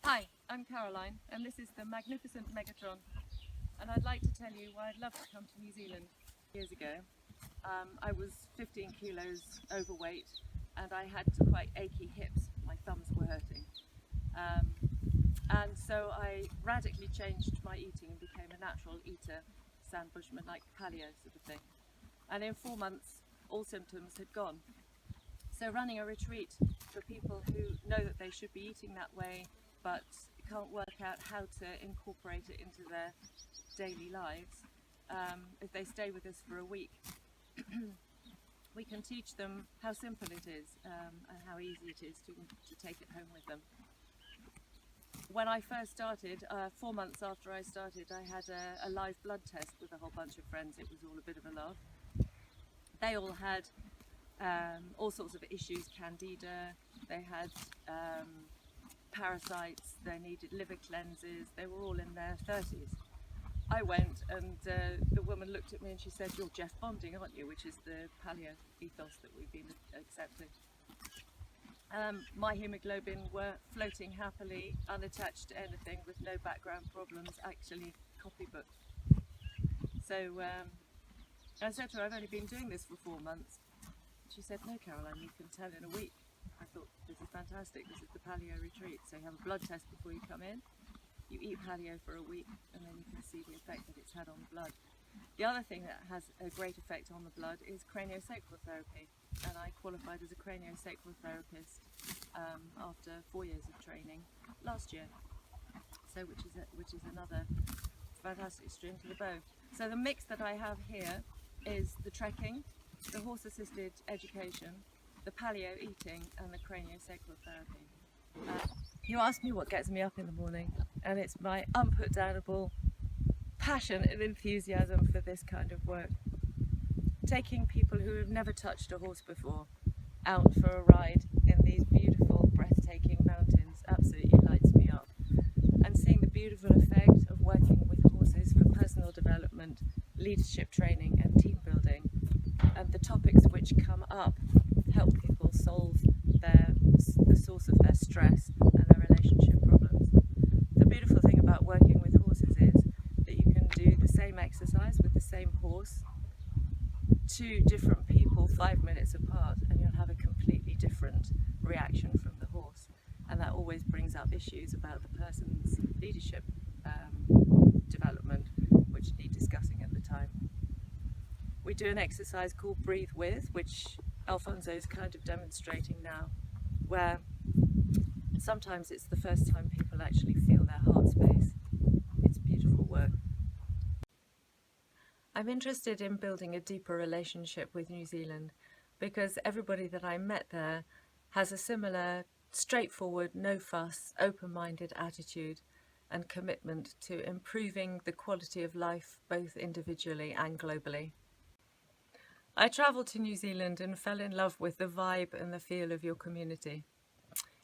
Hi, I'm Caroline, and this is the magnificent Megatron, and I'd like to tell you why I'd love to come to New Zealand. Years ago, I was 15 kilos overweight and I had quite achy hips. My thumbs were hurting. And so I radically changed my eating and became a natural eater, sandbushman, like paleo sort of thing. And in 4 months, all symptoms had gone. So running a retreat for people who know that they should be eating that way but can't work out how to incorporate it into their daily lives, if they stay with us for a week, we can teach them how simple it is and how easy it is to take it home with them. When I first started, 4 months after I started, I had a live blood test with a whole bunch of friends. It was all a bit of a laugh. They all had all sorts of issues, candida, they had parasites, they needed liver cleanses, they were all in their 30s. I went and the woman looked at me and she said, "You're Jeff Bonding, aren't you?" which is the paleo ethos that we've been accepting. My haemoglobin were floating happily, unattached to anything, with no background problems, actually copybooked. So I said to her, "I've only been doing this for 4 months." She said, "No, Caroline, you can tell in a week." I thought, this is fantastic, this is the paleo retreat. So you have a blood test before you come in, you eat paleo for a week, and then you can see the effect that it's had on the blood. The other thing that has a great effect on the blood is craniosacral therapy, and I qualified as a craniosacral therapist after 4 years of training last year, so which is another fantastic string to the bow. So the mix that I have here is the trekking, the horse-assisted education, the paleo eating, and the craniosacral therapy. You asked me what gets me up in the morning, and it's my unputdownable passion and enthusiasm for this kind of work. Taking people who have never touched a horse before out for a ride in these beautiful, breathtaking mountains absolutely lights me up. And seeing the beautiful effect of working with horses for personal development, leadership training and team building, and the topics which come up help people solve the source of their stress and their relationship problems. The beautiful thing about working with horses is that you can do the same exercise with the same horse, 2 different people 5 minutes apart, and you'll have a completely different reaction from the horse, and that always brings up issues about the person's leadership development, which need discussing at the time. We do an exercise called Breathe With, which Alfonso is kind of demonstrating now, where sometimes it's the first time people actually feel their heart space. It's beautiful work. I'm interested in building a deeper relationship with New Zealand because everybody that I met there has a similar straightforward, no fuss, open-minded attitude and commitment to improving the quality of life both individually and globally. I travelled to New Zealand and fell in love with the vibe and the feel of your community.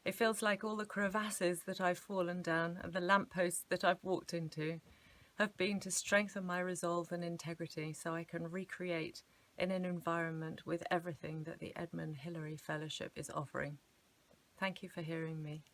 It feels like all the crevasses that I've fallen down and the lampposts that I've walked into have been to strengthen my resolve and integrity so I can recreate in an environment with everything that the Edmund Hillary Fellowship is offering. Thank you for hearing me.